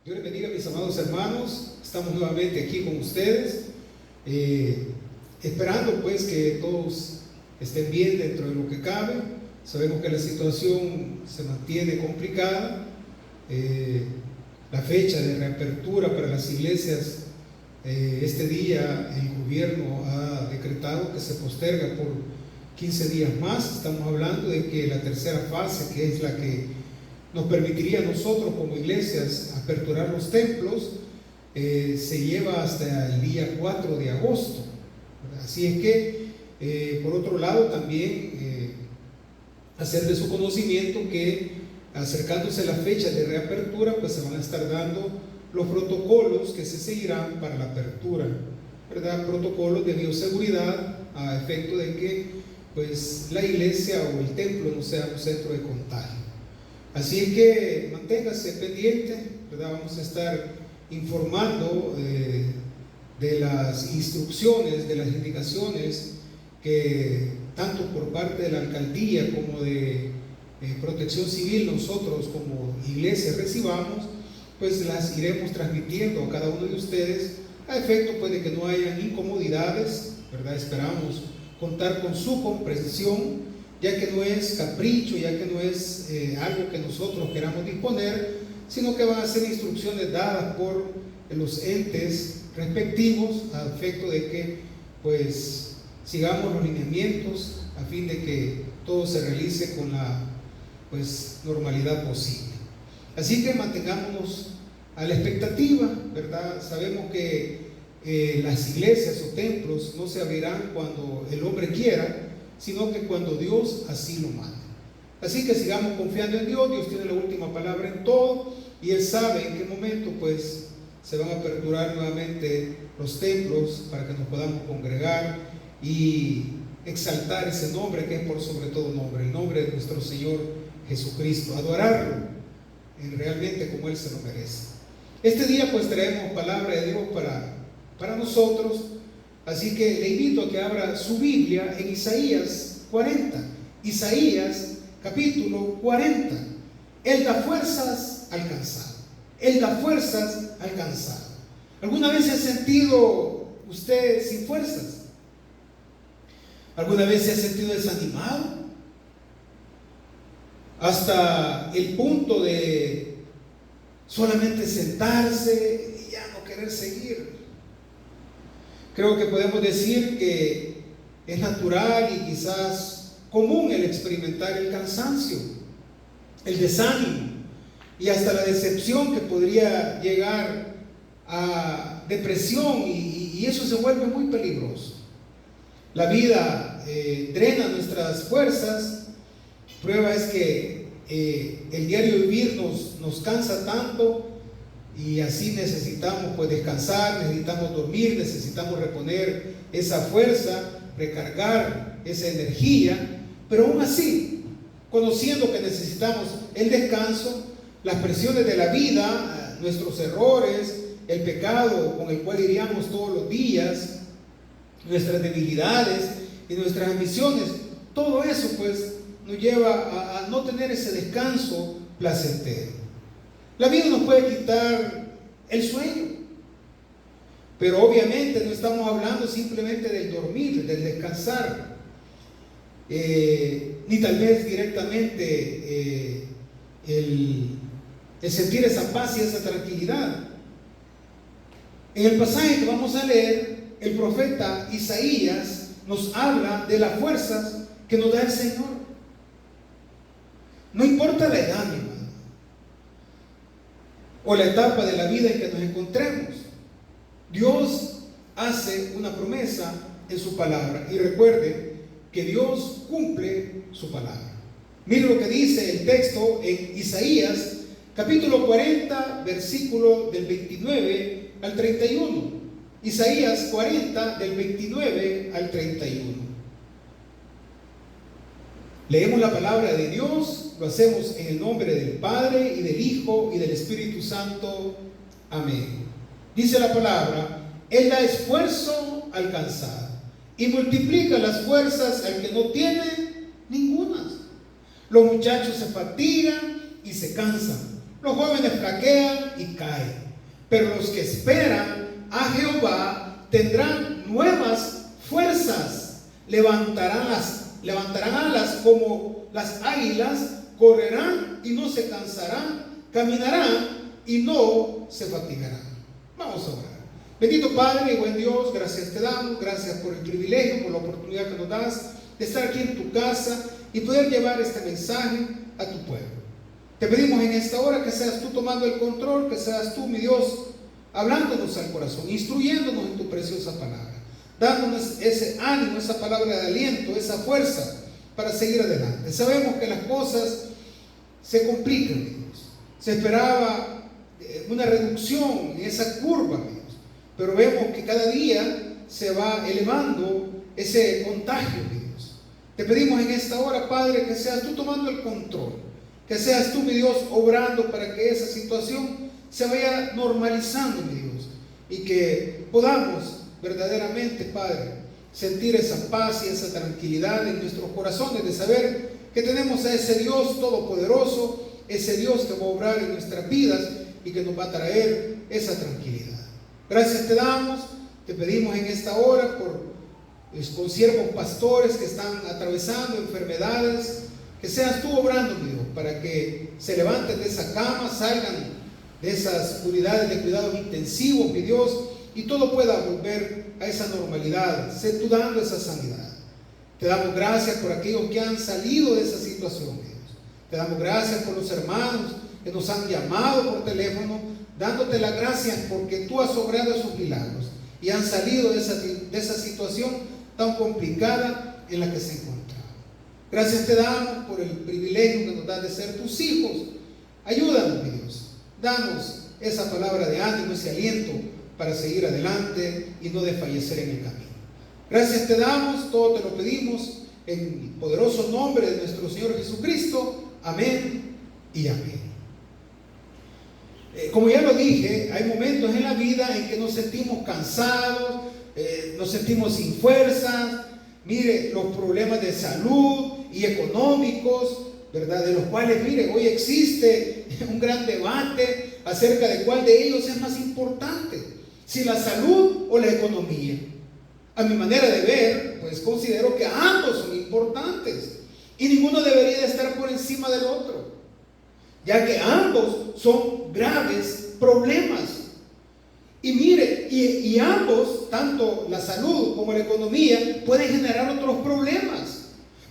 Dios les bendiga, mis amados hermanos. Estamos nuevamente aquí con ustedes, esperando pues que todos estén bien dentro de lo que cabe. Sabemos que la situación se mantiene complicada. La fecha de reapertura para las iglesias, este día el gobierno ha decretado que se posterga por 15 días más. Estamos hablando de que la tercera fase, que es la que nos permitiría a nosotros como iglesias aperturar los templos, se lleva hasta el día 4 de agosto. Así es que, por otro lado, también hacer de su conocimiento que acercándose la fecha de reapertura, pues se van a estar dando los protocolos que se seguirán para la apertura, ¿verdad? Protocolos de bioseguridad a efecto de que pues la iglesia o el templo no sea un centro de contagio. Así es que manténgase pendiente, ¿verdad? Vamos a estar informando de las instrucciones, de las indicaciones que tanto por parte de la alcaldía como de Protección Civil nosotros como iglesia recibamos, pues las iremos transmitiendo a cada uno de ustedes a efecto pues de que no haya incomodidades, ¿verdad? Esperamos contar con su comprensión, ya que no es capricho, ya que no es algo que nosotros queramos disponer, sino que van a ser instrucciones dadas por los entes respectivos a efecto de que pues sigamos los lineamientos a fin de que todo se realice con la pues normalidad posible. Así que mantengámonos a la expectativa, ¿verdad? Sabemos que las iglesias o templos no se abrirán cuando el hombre quiera, sino que cuando Dios así lo manda. Así que sigamos confiando en Dios. Dios tiene la última palabra en todo y Él sabe en qué momento pues se van a aperturar nuevamente los templos para que nos podamos congregar y exaltar ese nombre que es por sobre todo nombre, el nombre de nuestro Señor Jesucristo, adorarlo realmente como Él se lo merece. Este día pues traemos palabra de Dios para nosotros. Así que le invito a que abra su Biblia en Isaías 40. Isaías capítulo 40. Él da fuerzas al cansado. Él da fuerzas al cansado. ¿Alguna vez se ha sentido usted sin fuerzas? ¿Alguna vez se ha sentido desanimado? Hasta el punto de solamente sentarse y ya no querer seguir. Creo que podemos decir que es natural y quizás común el experimentar el cansancio, el desánimo y hasta la decepción que podría llegar a depresión y eso se vuelve muy peligroso. La vida drena nuestras fuerzas. Prueba es que el diario vivir nos cansa tanto. Y así necesitamos pues descansar, necesitamos dormir, necesitamos reponer esa fuerza, recargar esa energía, pero aún así, conociendo que necesitamos el descanso, las presiones de la vida, nuestros errores, el pecado con el cual iríamos todos los días, nuestras debilidades y nuestras ambiciones, todo eso pues nos lleva a no tener ese descanso placentero. La vida nos puede quitar el sueño, pero obviamente no estamos hablando simplemente del dormir, del descansar, ni tal vez directamente el sentir esa paz y esa tranquilidad. En el pasaje que vamos a leer, el profeta Isaías nos habla de las fuerzas que nos da el Señor. No importa la edad, mi hermano, o la etapa de la vida en que nos encontremos, Dios hace una promesa en su palabra y recuerde que Dios cumple su palabra. Mire lo que dice el texto en Isaías capítulo 40 versículo del 29 al 31. Isaías 40 del 29 al 31. Leemos la palabra de Dios, lo hacemos en el nombre del Padre y del Hijo y del Espíritu Santo. Amén. Dice la palabra: Él da esfuerzo al cansado y multiplica las fuerzas al que no tiene ningunas. Los muchachos se fatigan y se cansan, Los jóvenes flaquean y caen, pero los que esperan a Jehová tendrán nuevas fuerzas, levantarán alas como las águilas, correrán y no se cansarán, caminarán y no se fatigarán. Vamos a orar. Bendito Padre y buen Dios, gracias te damos, gracias por el privilegio, por la oportunidad que nos das de estar aquí en tu casa y poder llevar este mensaje a tu pueblo. Te pedimos en esta hora que seas tú tomando el control, que seas tú, mi Dios, hablándonos al corazón, instruyéndonos en tu preciosa palabra, dándonos ese ánimo, esa palabra de aliento, esa fuerza para seguir adelante. Sabemos que las cosas se complican, mi Dios. Se esperaba una reducción en esa curva, mi Dios, pero vemos que cada día se va elevando ese contagio, mi Dios. Te pedimos en esta hora, Padre, que seas tú tomando el control, que seas tú, mi Dios, obrando para que esa situación se vaya normalizando, mi Dios, y que podamos verdaderamente, Padre, sentir esa paz y esa tranquilidad en nuestros corazones de saber que tenemos a ese Dios todopoderoso, ese Dios que va a obrar en nuestras vidas y que nos va a traer esa tranquilidad. Gracias te damos, te pedimos en esta hora por los consiervos pastores que están atravesando enfermedades, que seas tú obrando, mi Dios, para que se levanten de esa cama, salgan de esas unidades de cuidados intensivos, mi Dios, y todo pueda volver a esa normalidad. Sé tú dando esa sanidad. Te damos gracias por aquellos que han salido de esa situación, mi Dios. Te damos gracias por los hermanos que nos han llamado por teléfono, dándote las gracias porque tú has obrado esos milagros y han salido de esa situación tan complicada en la que se encontraban. Gracias te damos por el privilegio que nos das de ser tus hijos. Ayúdanos, mi Dios. Danos esa palabra de ánimo, ese aliento para seguir adelante y no desfallecer en el camino. Gracias te damos, todo te lo pedimos en el poderoso nombre de nuestro Señor Jesucristo. Amén y amén. Como ya lo dije, hay momentos en la vida en que nos sentimos cansados, nos sentimos sin fuerza. Mire, los problemas de salud y económicos, ¿verdad? De los cuales, mire, hoy existe un gran debate acerca de cuál de ellos es más importante, si la salud o la economía. A mi manera de ver, pues considero que ambos son importantes y ninguno debería de estar por encima del otro, ya que ambos son graves problemas. Y mire, y ambos, tanto la salud como la economía, pueden generar otros problemas.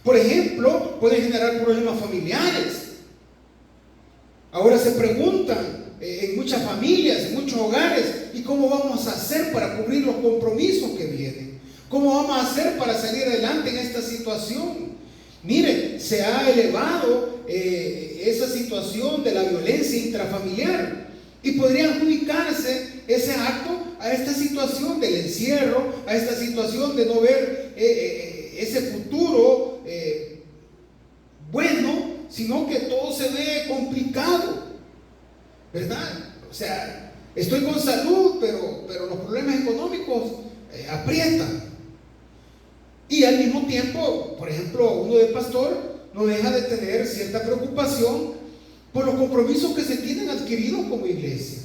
Por ejemplo, pueden generar problemas familiares. Ahora se preguntan en muchas familias, en muchos hogares, ¿y cómo vamos a hacer para cubrir los compromisos que vienen? ¿Cómo vamos a hacer para salir adelante en esta situación? Mire, se ha elevado esa situación de la violencia intrafamiliar y podría adjudicarse ese acto a esta situación del encierro, a esta situación de no ver ese futuro bueno, sino que todo se ve complicado, ¿verdad? O sea, estoy con salud, pero los problemas económicos aprietan. Y al mismo tiempo, por ejemplo, uno de pastor no deja de tener cierta preocupación por los compromisos que se tienen adquiridos como iglesia.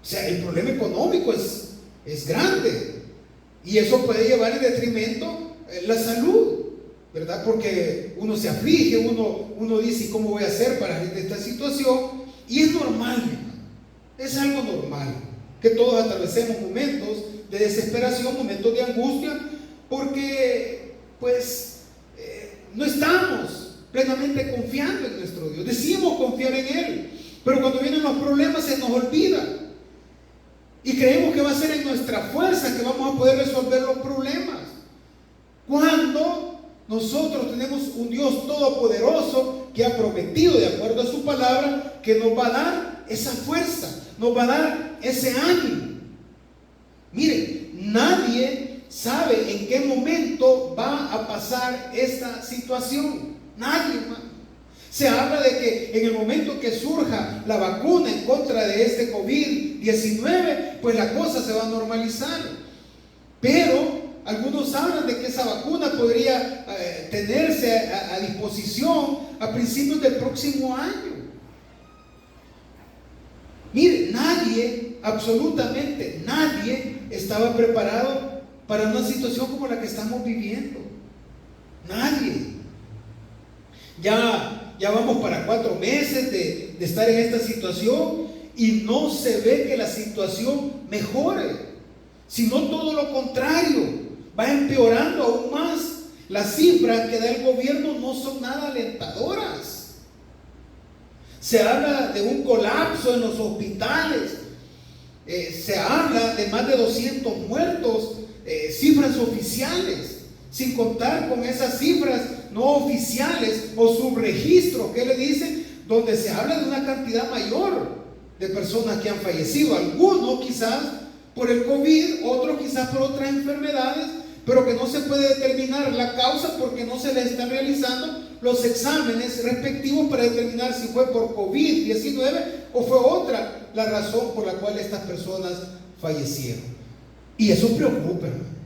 O sea, el problema económico es grande y eso puede llevar en detrimento la salud, ¿verdad? Porque uno se aflige, uno dice, ¿cómo voy a hacer para salir de esta situación? Y es normal, hermano. Es algo normal que todos atravesemos momentos de desesperación, momentos de angustia, porque pues no estamos plenamente confiando en nuestro Dios. Decimos confiar en Él, pero cuando vienen los problemas se nos olvida y creemos que va a ser en nuestra fuerza que vamos a poder resolver los problemas, cuando nosotros tenemos un Dios todopoderoso que ha prometido, de acuerdo a su palabra, que nos va a dar esa fuerza, nos va a dar ese ánimo. Mire, nadie sabe en qué momento va a pasar esta situación. Nadie, hermano. Se habla de que en el momento que surja la vacuna en contra de este COVID-19, pues la cosa se va a normalizar. Pero algunos hablan de que esa vacuna podría tenerse a disposición a principios del próximo año. nadie, absolutamente nadie, estaba preparado para una situación como la que estamos viviendo. Nadie. Ya vamos para 4 meses de estar en esta situación y no se ve que la situación mejore, sino todo lo contrario, va empeorando aún más. Las cifras que da el gobierno no son nada alentadoras. Se habla de un colapso en los hospitales, se habla de más de 200 muertos, cifras oficiales, sin contar con esas cifras no oficiales o subregistros que le dicen, donde se habla de una cantidad mayor de personas que han fallecido, algunos quizás por el COVID, otros quizás por otras enfermedades, pero que no se puede determinar la causa porque no se les están realizando los exámenes respectivos para determinar si fue por COVID-19 o fue otra la razón por la cual estas personas fallecieron. Y eso preocupa, hermano.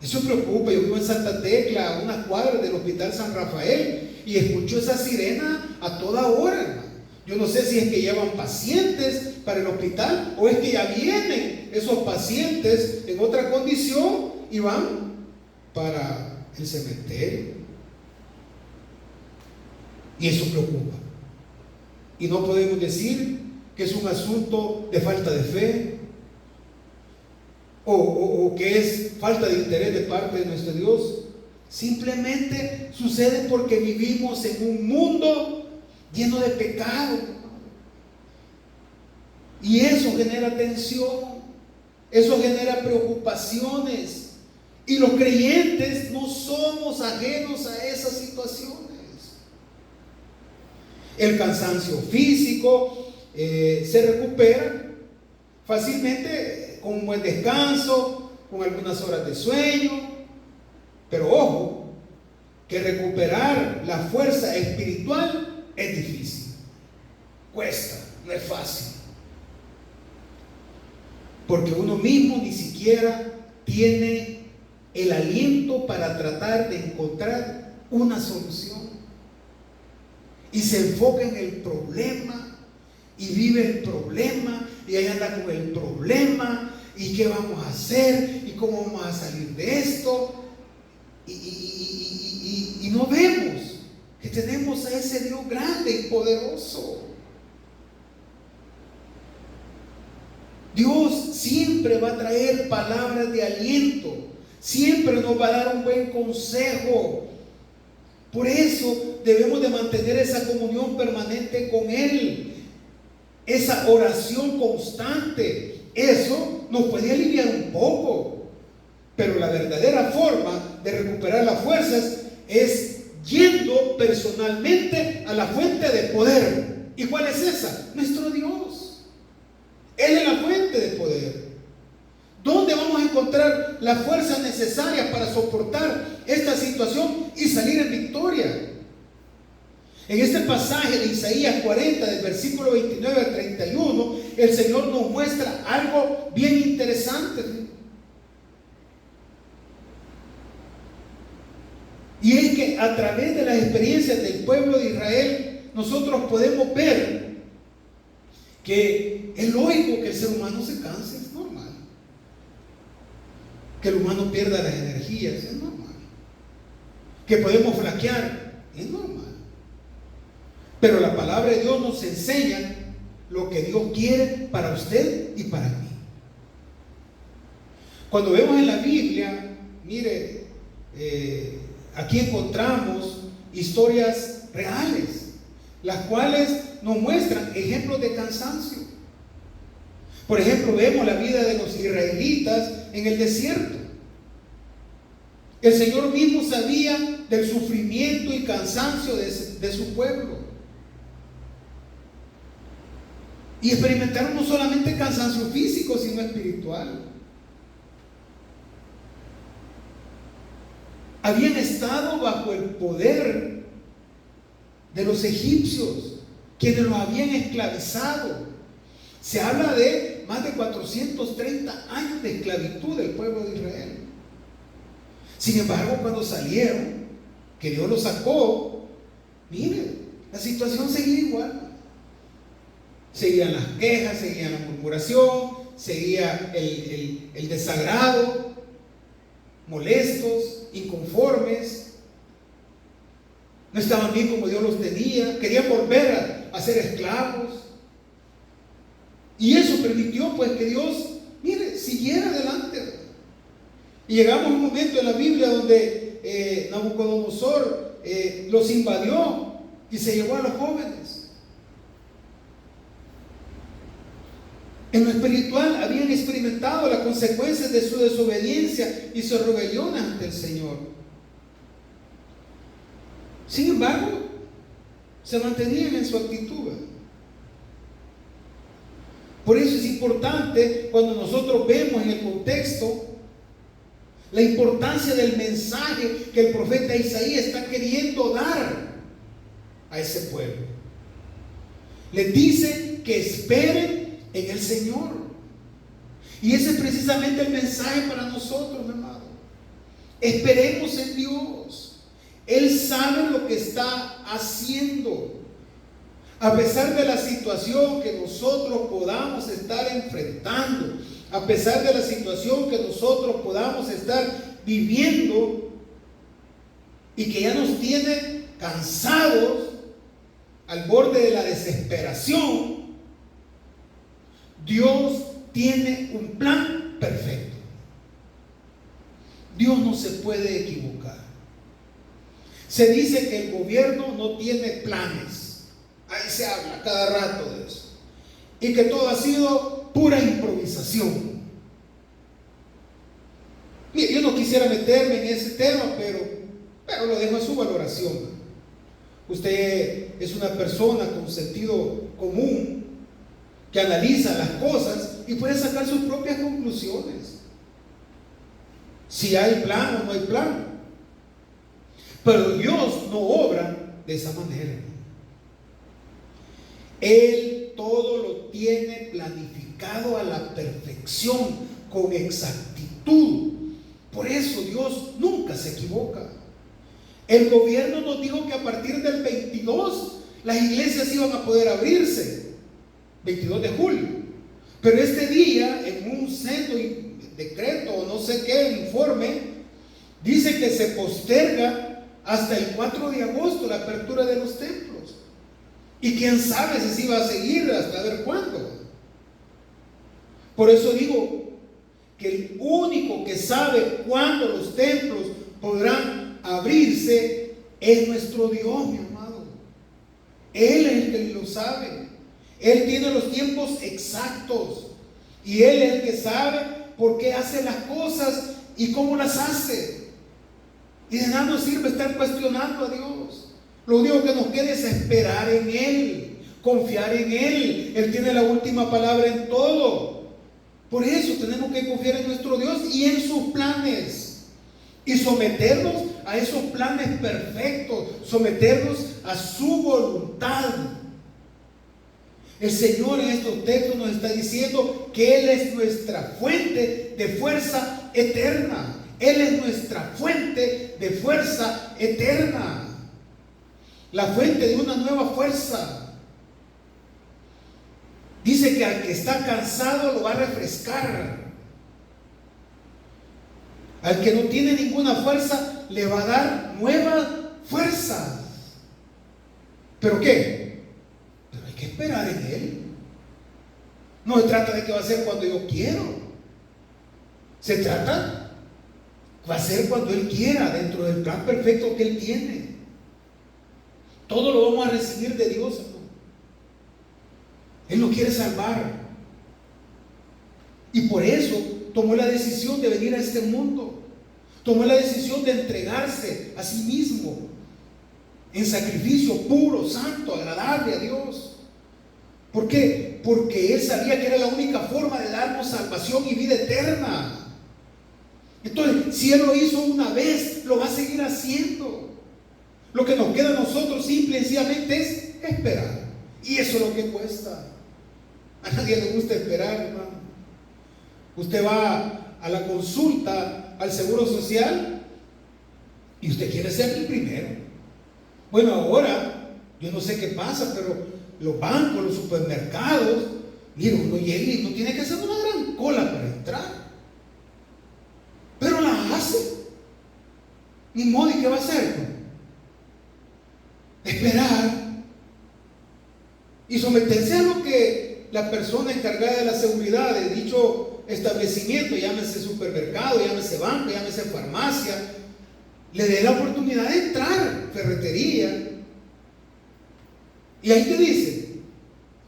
Eso preocupa. Yo vivo en Santa Tecla, a unas cuadras del Hospital San Rafael, y escucho esa sirena a toda hora, hermano. Yo no sé si es que llevan pacientes para el hospital o es que ya vienen esos pacientes en otra condición y van para el cementerio. Y eso preocupa. Y no podemos decir que es un asunto de falta de fe o que es falta de interés de parte de nuestro Dios. Simplemente sucede porque vivimos en un mundo lleno de pecado, y eso genera tensión, eso genera preocupaciones, y los creyentes no somos ajenos a esas situaciones. El cansancio físico se recupera fácilmente con un buen descanso, con algunas horas de sueño, pero ojo, que recuperar la fuerza espiritual es difícil, cuesta, no es fácil, porque uno mismo ni siquiera tiene el aliento para tratar de encontrar una solución, y se enfoca en el problema y vive el problema y ahí anda con el problema y qué vamos a hacer y cómo vamos a salir de esto, y no vemos que tenemos a ese Dios grande y poderoso. Dios siempre va a traer palabras de aliento, siempre nos va a dar un buen consejo. Por eso debemos de mantener esa comunión permanente con Él, esa oración constante. Eso nos puede aliviar un poco, pero la verdadera forma de recuperar las fuerzas es yendo personalmente a la fuente de poder. ¿Y cuál es esa? Nuestro Dios. Él es la fuente de poder. ¿Dónde vamos a encontrar las fuerzas necesarias para soportar esta situación y salir en victoria? En este pasaje de Isaías 40, del versículo 29 al 31, el Señor nos muestra algo bien interesante. Y es que a través de las experiencias del pueblo de Israel, nosotros podemos ver que es lógico que el ser humano se canse, es normal. Que el humano pierda las energías, es normal. Que podemos flaquear, es normal. Pero la palabra de Dios nos enseña lo que Dios quiere para usted y para mí. Cuando vemos en la Biblia, mire, aquí encontramos historias reales, las cuales nos muestran ejemplos de cansancio. Por ejemplo, vemos la vida de los israelitas en el desierto. El Señor mismo sabía del sufrimiento y cansancio de su pueblo. Y experimentaron no solamente cansancio físico, sino espiritual. Habían estado bajo el poder de los egipcios, quienes los habían esclavizado. Se habla de más de 430 años de esclavitud del pueblo de Israel. Sin embargo, cuando salieron, que Dios los sacó, mire, la situación seguía igual. Seguían las quejas, seguían la murmuración, seguía el desagrado, molestos, inconformes, no estaban bien como Dios los tenía, querían volver a ser esclavos. Y eso permitió pues que Dios, mire, siguiera adelante. Y llegamos a un momento en la Biblia donde Nabucodonosor los invadió y se llevó a los jóvenes. En lo espiritual habían experimentado las consecuencias de su desobediencia y su rebelión ante el Señor. Sin embargo, se mantenían en su actitud. Por eso es importante, cuando nosotros vemos en el contexto la importancia del mensaje que el profeta Isaías está queriendo dar a ese pueblo. Les dice que esperen en el Señor. Y ese es precisamente el mensaje para nosotros, mi amado. Esperemos en Dios. Él sabe lo que está haciendo. A pesar de la situación que nosotros podamos estar enfrentando, a pesar de la situación que nosotros podamos estar viviendo y que ya nos tiene cansados al borde de la desesperación, Dios tiene un plan perfecto. Dios no se puede equivocar. Se dice que el gobierno no tiene planes. Ahí se habla cada rato de eso. Y que todo ha sido pura improvisación. Mire, yo no quisiera meterme en ese tema, pero lo dejo a su valoración. Usted es una persona con sentido común que analiza las cosas y puede sacar sus propias conclusiones. Si hay plan o no hay plan. Pero Dios no obra de esa manera. Él todo lo tiene planificado a la perfección, con exactitud. Por eso Dios nunca se equivoca. El gobierno nos dijo que a partir del 22 las iglesias iban a poder abrirse, 22 de julio. Pero este día, en un sendo decreto o no sé qué informe, dice que se posterga hasta el 4 de agosto la apertura de los templos. Y quién sabe si se iba a seguir hasta ver cuándo. Por eso digo que el único que sabe cuándo los templos podrán abrirse es nuestro Dios, mi amado. Él es el que lo sabe. Él tiene los tiempos exactos. Y Él es el que sabe por qué hace las cosas y cómo las hace. Y de nada nos sirve estar cuestionando a Dios. Lo único que nos queda es esperar en Él, confiar en Él. Él tiene la última palabra en todo. Por eso tenemos que confiar en nuestro Dios y en sus planes. Y someternos a esos planes perfectos, someternos a su voluntad. El Señor en estos textos nos está diciendo que Él es nuestra fuente de fuerza eterna. Él es nuestra fuente de fuerza eterna. La fuente de una nueva fuerza. Dice que al que está cansado lo va a refrescar. Al que no tiene ninguna fuerza le va a dar nuevas fuerzas. ¿Pero qué? Pero hay que esperar en Él. No se trata de que va a ser cuando yo quiero. Se trata, va a ser cuando Él quiera, dentro del plan perfecto que Él tiene. Todo lo vamos a recibir de Dios, hermano. Él nos quiere salvar. Y por eso tomó la decisión de venir a este mundo. Tomó la decisión de entregarse a sí mismo en sacrificio puro, santo, agradable a Dios. ¿Por qué? Porque Él sabía que era la única forma de darnos salvación y vida eterna. Entonces, si Él lo hizo una vez, lo va a seguir haciendo. Lo que nos queda a nosotros simple y sencillamente es esperar. Y eso es lo que cuesta. A nadie le gusta esperar, hermano. Usted va a la consulta al Seguro Social y usted quiere ser el primero. Bueno, ahora, yo no sé qué pasa, pero los bancos, los supermercados, mira, uno llega y no tiene que hacer una gran cola para entrar, pero la hace. Ni modo, ¿y qué va a hacer? Esperar y someterse a lo que la persona encargada de la seguridad de dicho establecimiento, llámese supermercado, llámese banco, llámese farmacia, le dé la oportunidad de entrar, ferretería. Y ahí te dice,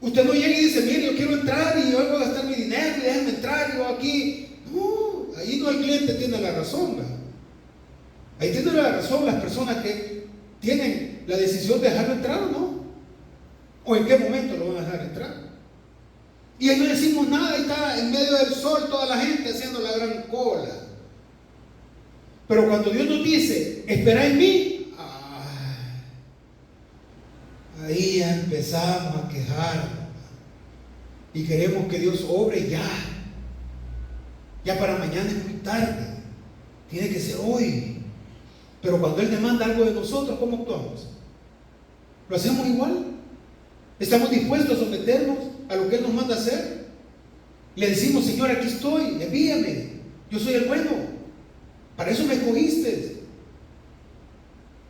usted no llega y dice, mire, yo quiero entrar y yo voy a gastar mi dinero y déjenme entrar, y yo aquí. No, ahí no, el cliente tiene la razón, ¿verdad? Ahí tiene la razón las personas que tienen la decisión de dejarlo entrar o no, o en qué momento lo van a dejar entrar. Y ahí no decimos nada, ahí está en medio del sol toda la gente haciendo la gran cola. Pero cuando Dios nos dice, espera en mí, ahí ya empezamos a quejar y queremos que Dios obre ya para mañana es muy tarde, tiene que ser hoy. Pero cuando Él demanda algo de nosotros, ¿cómo actuamos? ¿Lo hacemos igual? ¿Estamos dispuestos a someternos a lo que Él nos manda hacer? Le decimos, Señor, aquí estoy, envíame, yo soy el bueno, para eso me escogiste.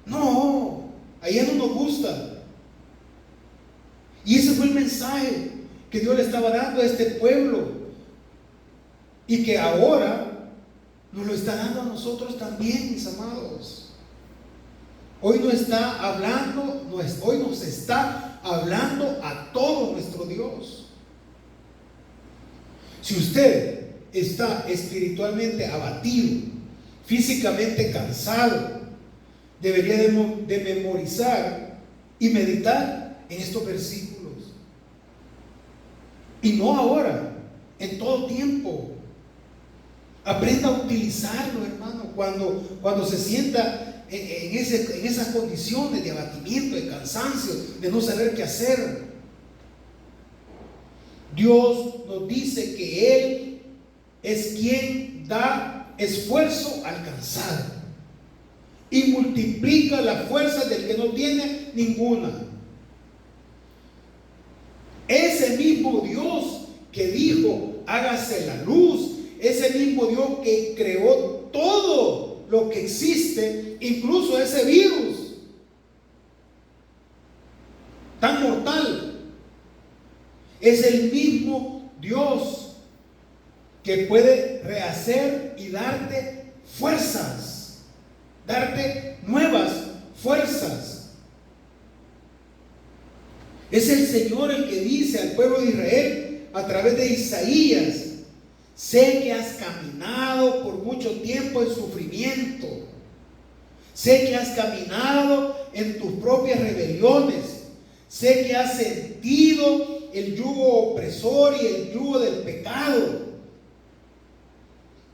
No, a ella no nos gusta. Y ese fue el mensaje que Dios le estaba dando a este pueblo y que ahora nos lo está dando a nosotros también, mis amados. Hoy nos está hablando, hoy nos está hablando a todo nuestro Dios. Si usted está espiritualmente abatido, físicamente cansado, debería de memorizar y meditar en estos versículos. Y no ahora, en todo tiempo. Aprenda a utilizarlo, hermano, cuando se sienta en esas condiciones de abatimiento, de cansancio, de no saber qué hacer. Dios nos dice que Él es quien da esfuerzo al cansado y multiplica las fuerzas del que no tiene ninguna. Ese mismo Dios que dijo, hágase la luz, ese mismo Dios que creó todo lo que existe, incluso ese virus tan mortal, es el mismo Dios que puede rehacer y darte fuerzas, darte nuevas fuerzas. Es el Señor el que dice al pueblo de Israel a través de Isaías: sé que has caminado por mucho tiempo en sufrimiento. Sé que has caminado en tus propias rebeliones. Sé que has sentido el yugo opresor y el yugo del pecado.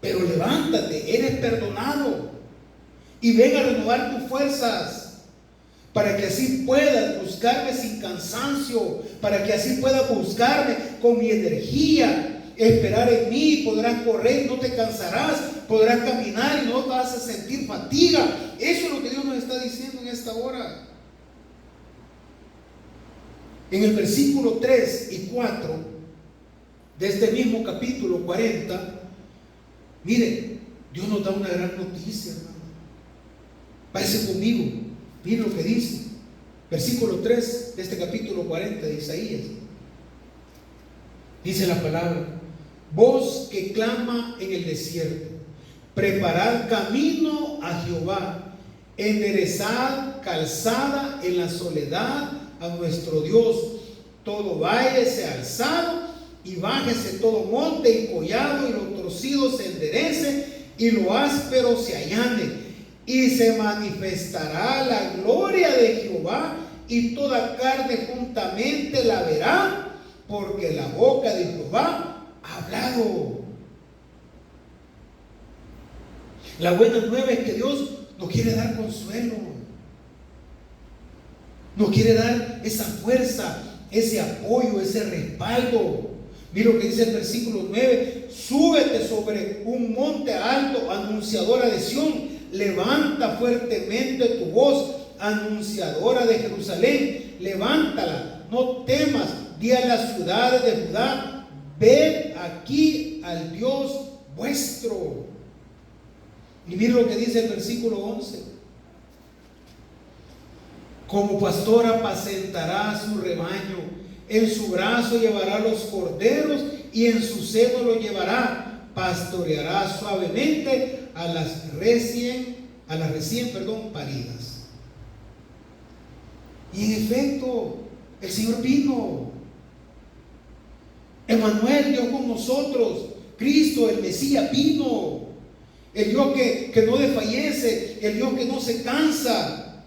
Pero levántate, eres perdonado. Y ven a renovar tus fuerzas, para que así puedas buscarme sin cansancio, para que así puedas buscarme con mi energía. Esperar en mí, podrás correr, no te cansarás, podrás caminar y no vas a sentir fatiga. Eso es lo que Dios nos está diciendo en esta hora. En el versículo 3 y 4 de este mismo capítulo 40, mire, Dios nos da una gran noticia, hermano. Váyase conmigo, mire lo que dice. Versículo 3 de este capítulo 40 de Isaías. Dice la palabra: voz que clama en el desierto, preparad camino a Jehová, enderezad calzada en la soledad a nuestro Dios. Todo valle sea alzado y bájese todo monte y collado, y lo torcido se enderece y lo áspero se allane. Y se manifestará la gloria de Jehová, y toda carne juntamente la verá, porque la boca de Jehová ha hablado. La buena nueva es que Dios nos quiere dar consuelo, nos quiere dar esa fuerza, ese apoyo, ese respaldo. Mira lo que dice el versículo 9: súbete sobre un monte alto, anunciadora de Sión, levanta fuertemente tu voz, anunciadora de Jerusalén, levántala, no temas, di a las ciudades de Judá, ved aquí al Dios vuestro. Y mira lo que dice el versículo 11. Como pastor apacentará su rebaño, en su brazo llevará los corderos y en su seno lo llevará, pastoreará suavemente a las recién paridas. Y en efecto, el Señor vino. Emmanuel, Dios con nosotros. Cristo, el Mesías, vino. El Dios que no desfallece, el Dios que no se cansa.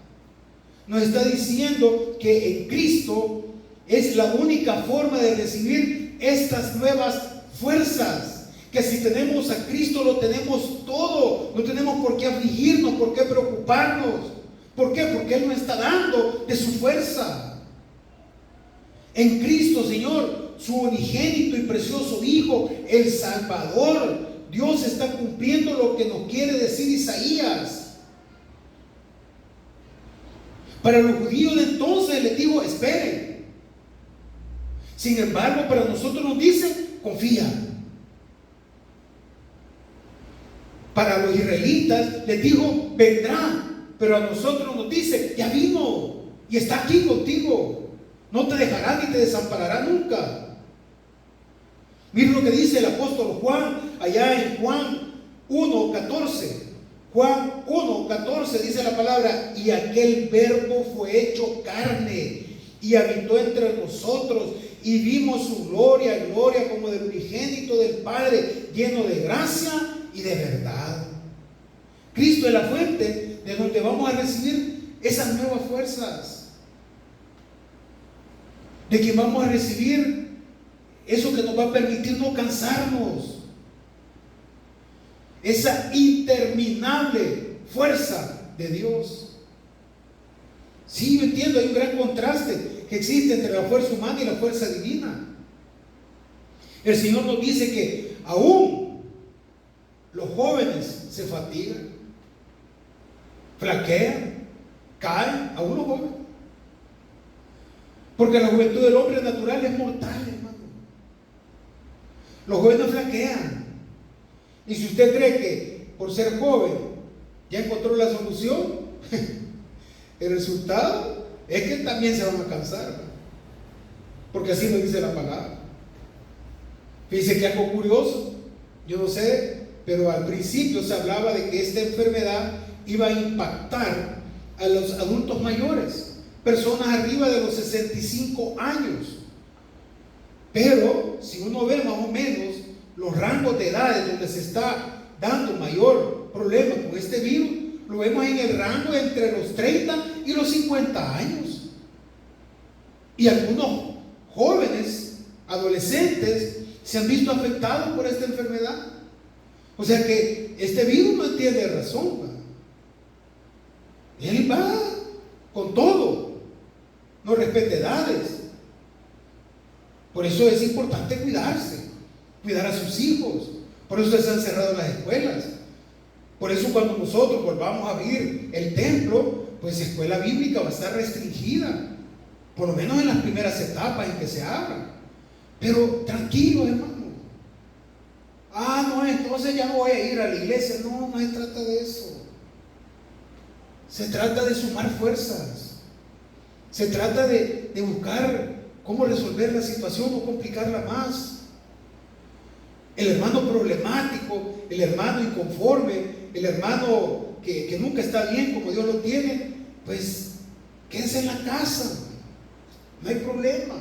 Nos está diciendo que en Cristo es la única forma de recibir estas nuevas fuerzas. Que si tenemos a Cristo lo tenemos todo. No tenemos por qué afligirnos, por qué preocuparnos. ¿Por qué? Porque Él nos está dando de su fuerza. En Cristo, Señor, su unigénito y precioso Hijo, el Salvador, Dios está cumpliendo lo que nos quiere decir Isaías. Para los judíos de entonces les digo, esperen. Sin embargo, para nosotros nos dice, confía. Para los israelitas les dijo, vendrá. Pero a nosotros nos dice, ya vino y está aquí contigo. No te dejará ni te desamparará nunca. Miren lo que dice el apóstol Juan allá en Juan 1:14. Juan 1:14 dice la palabra, y aquel verbo fue hecho carne y habitó entre nosotros y vimos su gloria, gloria como del unigénito del Padre, lleno de gracia y de verdad. Cristo es la fuente de donde vamos a recibir esas nuevas fuerzas, de que vamos a recibir eso que nos va a permitir no cansarnos, esa interminable fuerza de Dios. Sí, yo entiendo, hay un gran contraste que existe entre la fuerza humana y la fuerza divina. El Señor nos dice que aún los jóvenes se fatigan, flaquean, caen, aún los jóvenes. Porque la juventud del hombre natural es mortal, hermano. Los jóvenes flaquean. Y si usted cree que por ser joven ya encontró la solución, el resultado es que también se van a cansar, ¿no? Porque así nos dice la palabra. Fíjense que algo curioso, yo no sé, pero al principio se hablaba de que esta enfermedad iba a impactar a los adultos mayores, personas arriba de los 65 años. Pero si uno ve más o menos los rangos de edades donde se está dando mayor problema con este virus, lo vemos en el rango entre los 30 y los 50 años. Y algunos jóvenes, adolescentes, se han visto afectados por esta enfermedad. O sea que este virus no entiende razón, ¿va? Él va con todo, no respeta edades. Por eso es importante cuidarse, cuidar a sus hijos. Por eso se han cerrado las escuelas. Por eso cuando nosotros volvamos a abrir el templo, pues la escuela bíblica va a estar restringida, por lo menos en las primeras etapas en que se abra. Pero tranquilo, hermano. No, entonces ya no voy a ir a la iglesia. No, no se trata de eso. Se trata de sumar fuerzas. Se trata de buscar cómo resolver la situación o complicarla más. El hermano problemático, el hermano inconforme, el hermano que nunca está bien como Dios lo tiene, pues quédese en la casa, no hay problema.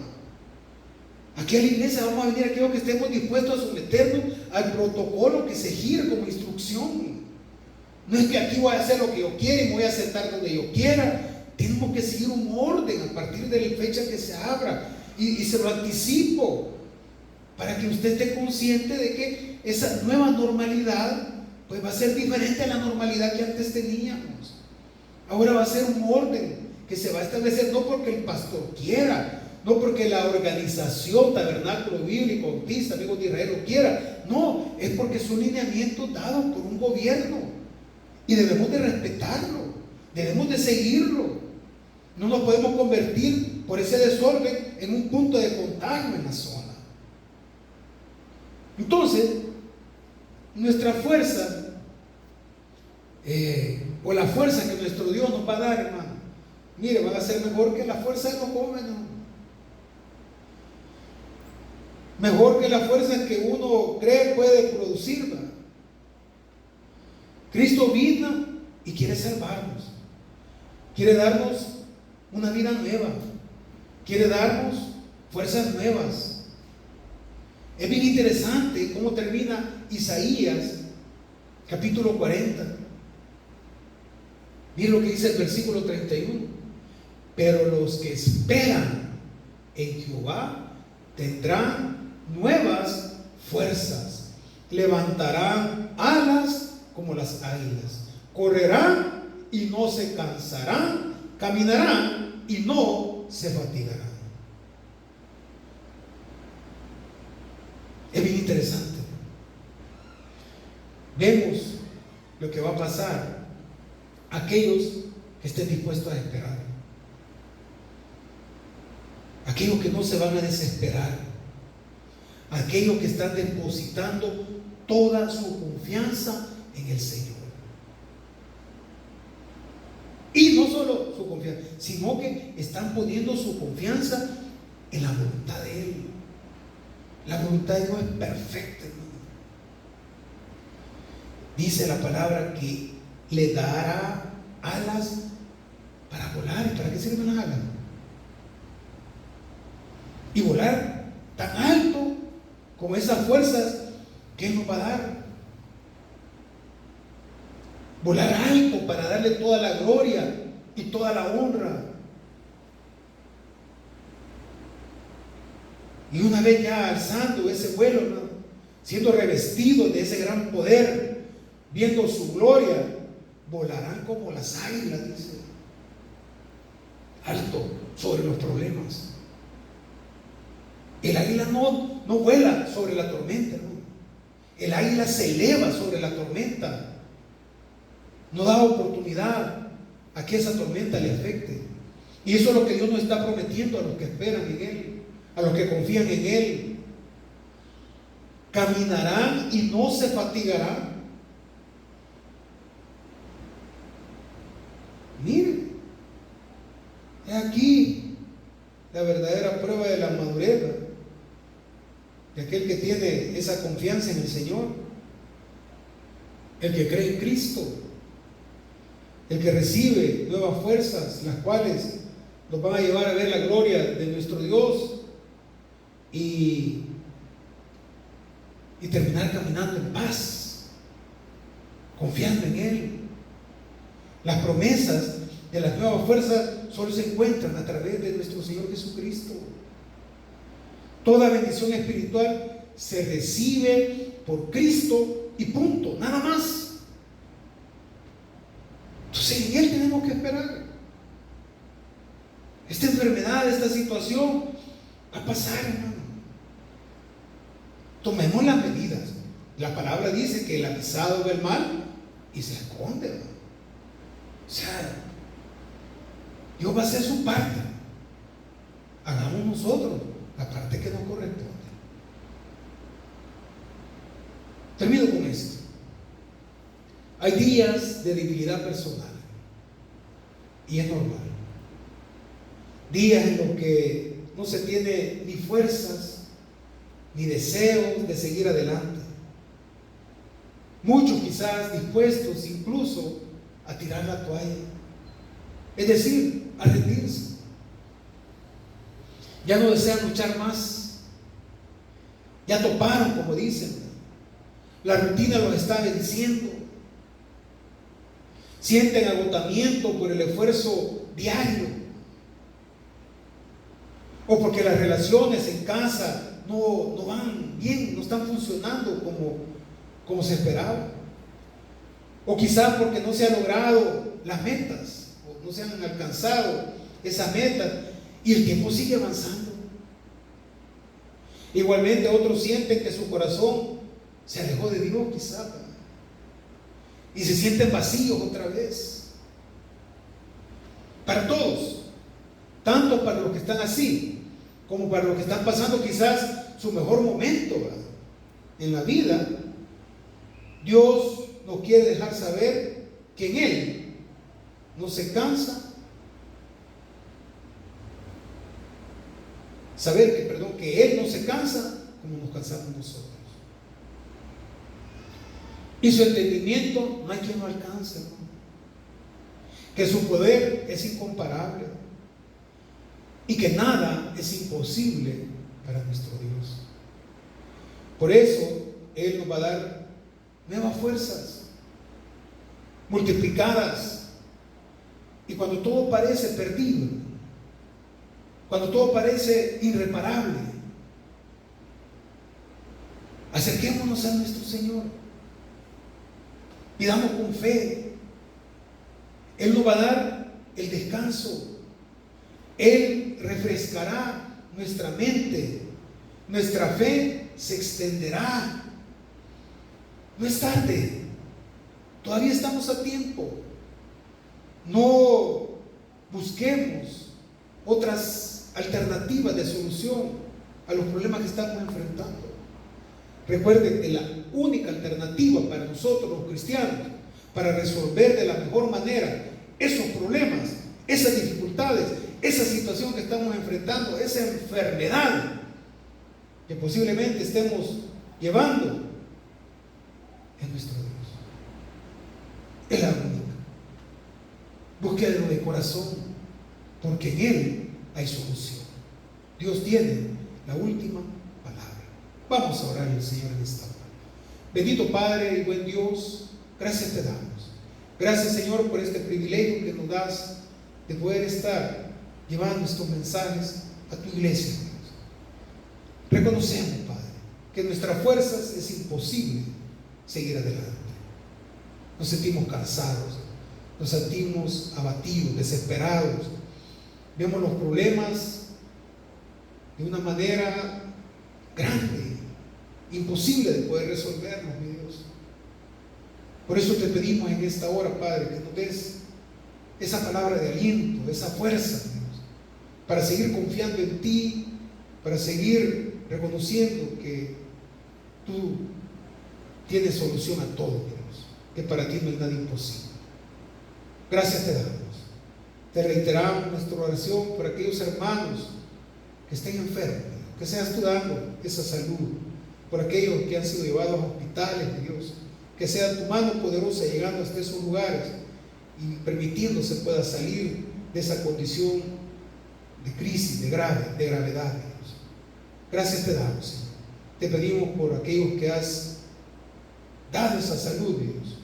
Aquí a la iglesia vamos a venir aquellos que estemos dispuestos a someternos al protocolo que se gire como instrucción. No es que aquí voy a hacer lo que yo quiera y me voy a sentar donde yo quiera. Tenemos que seguir un orden a partir de la fecha que se abra, y se lo anticipo para que usted esté consciente de que esa nueva normalidad pues va a ser diferente a la normalidad que antes teníamos. Ahora va a ser un orden que se va a establecer no porque el pastor quiera, no porque la organización Tabernáculo Bíblico Bautista Amigos de Israel lo quiera, no, es porque son lineamientos dados por un gobierno y debemos de respetarlo, debemos de seguirlo. No nos podemos convertir por ese desorden en un punto de contagio en la zona. Entonces, nuestra fuerza, o la fuerza que nuestro Dios nos va a dar, hermano, mire, van a ser mejor que la fuerza de los jóvenes, mejor que la fuerza que uno cree puede producir, ¿verdad? Cristo vino y quiere salvarnos, quiere darnos una vida nueva, quiere darnos fuerzas nuevas. Es bien interesante cómo termina Isaías capítulo 40. Miren lo que dice el versículo 31. Pero los que esperan en Jehová tendrán nuevas fuerzas, levantarán alas como las águilas, correrán y no se cansarán, caminarán y no se fatigarán. Es bien interesante. Vemos lo que va a pasar a aquellos que estén dispuestos a esperar, aquellos que no se van a desesperar, aquellos que están depositando toda su confianza en el Señor. Y no solo su confianza, sino que están poniendo su confianza en la voluntad de Él. La voluntad de Dios es perfecta, hermano. Dice la palabra que le dará alas para volar. ¿Para qué sirven las alas? Y volar tan alto como esas fuerzas que Él nos va a dar. Volar alto para darle toda la gloria y toda la honra. Y una vez ya alzando ese vuelo, ¿no?, siendo revestidos de ese gran poder, viendo su gloria, volarán como las águilas, dice, alto sobre los problemas. El águila no vuela sobre la tormenta, ¿no? El águila se eleva sobre la tormenta, no da oportunidad a que esa tormenta le afecte. Y eso es lo que Dios nos está prometiendo a los que esperan en Él, a los que confían en Él. Caminarán y no se fatigarán. Miren, es aquí la verdadera prueba de la madurez, ¿verdad?, de aquel que tiene esa confianza en el Señor, el que cree en Cristo, el que recibe nuevas fuerzas, las cuales nos van a llevar a ver la gloria de nuestro Dios y terminar caminando en paz, confiando en Él. Las promesas de las nuevas fuerzas solo se encuentran a través de nuestro Señor Jesucristo. Toda bendición espiritual se recibe por Cristo y punto, nada más. Entonces en Él tenemos que esperar. Esta enfermedad, esta situación va a pasar, hermano. Tomemos las medidas. La palabra dice que el avisado ve el mal y se esconde, hermano. O sea, Dios va a hacer su parte. Hagamos nosotros la parte que nos corresponde. Termino con esto. Hay días de debilidad personal y es normal. Días en los que no se tiene ni fuerzas ni deseos de seguir adelante. Muchos quizás dispuestos incluso a tirar la toalla, es decir, a rendirse. Ya no desean luchar más. Ya toparon, como dicen. La rutina los está venciendo. Sienten agotamiento por el esfuerzo diario, o porque las relaciones en casa no van bien, no están funcionando como se esperaba, o quizás porque no se han logrado las metas, o no se han alcanzado esas metas, y el tiempo sigue avanzando. Igualmente otros sienten que su corazón se alejó de Dios, quizás, y se sienten vacíos otra vez. Para todos, tanto para los que están así como para los que están pasando quizás su mejor momento, ¿verdad?, en la vida. Dios nos quiere dejar saber que en Él no se cansa, que Él no se cansa como nos cansamos nosotros. Y su entendimiento no hay quien lo alcance, ¿no? Que su poder es incomparable y que nada es imposible para nuestro Dios. Por eso Él nos va a dar nuevas fuerzas, multiplicadas. Y cuando todo parece perdido, cuando todo parece irreparable, acerquémonos a nuestro Señor, pidamos con fe. Él nos va a dar el descanso. Él refrescará nuestra mente. Nuestra fe se extenderá. No es tarde. Todavía estamos a tiempo. No busquemos otras alternativas de solución a los problemas que estamos enfrentando. Recuerden que la única alternativa para nosotros los cristianos, para resolver de la mejor manera esos problemas, esas dificultades, esa situación que estamos enfrentando, esa enfermedad que posiblemente estemos llevando, es nuestro Dios. Es la única. Búsquenlo de corazón, porque en Él hay solución. Dios tiene la última palabra. Vamos a orar al Señor en esta hora. Bendito Padre y buen Dios, gracias te damos. Gracias, Señor, por este privilegio que nos das de poder estar llevando estos mensajes a tu iglesia, Dios. Reconocemos, Padre, que en nuestras fuerzas es imposible seguir adelante. Nos sentimos cansados, nos sentimos abatidos, desesperados. Vemos los problemas de una manera grande, imposible de poder resolverlos, mi Dios. Por eso te pedimos en esta hora, Padre, que nos des esa palabra de aliento, esa fuerza, Dios, para seguir confiando en ti, para seguir reconociendo que tú tienes solución a todo, Dios, que para ti no hay nada imposible. Gracias te damos. Te reiteramos nuestra oración por aquellos hermanos que estén enfermos, que seas tú dando esa salud, por aquellos que han sido llevados a hospitales, Dios, que sea tu mano poderosa llegando hasta esos lugares y permitiéndose pueda salir de esa condición de crisis, de gravedad, Dios. Gracias te damos, Señor. Te pedimos por aquellos que has dado esa salud, Dios.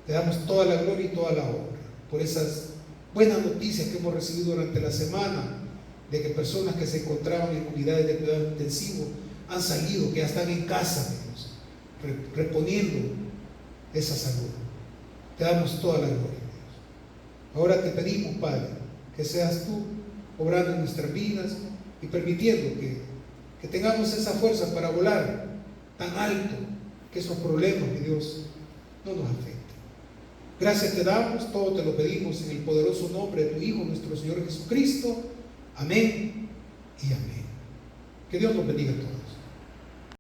Te damos toda la gloria y toda la honra por esas buenas noticias que hemos recibido durante la semana, de que personas que se encontraban en unidades de cuidado intensivo han salido, que ya están en casa, Dios, reponiendo esa salud. Te damos toda la gloria, Dios. Ahora te pedimos, Padre, que seas tú obrando en nuestras vidas y permitiendo que tengamos esa fuerza para volar tan alto, que esos problemas, mi Dios, no nos afecten. Gracias te damos, todo te lo pedimos en el poderoso nombre de tu Hijo, nuestro Señor Jesucristo. Amén y amén. Que Dios nos bendiga a todos.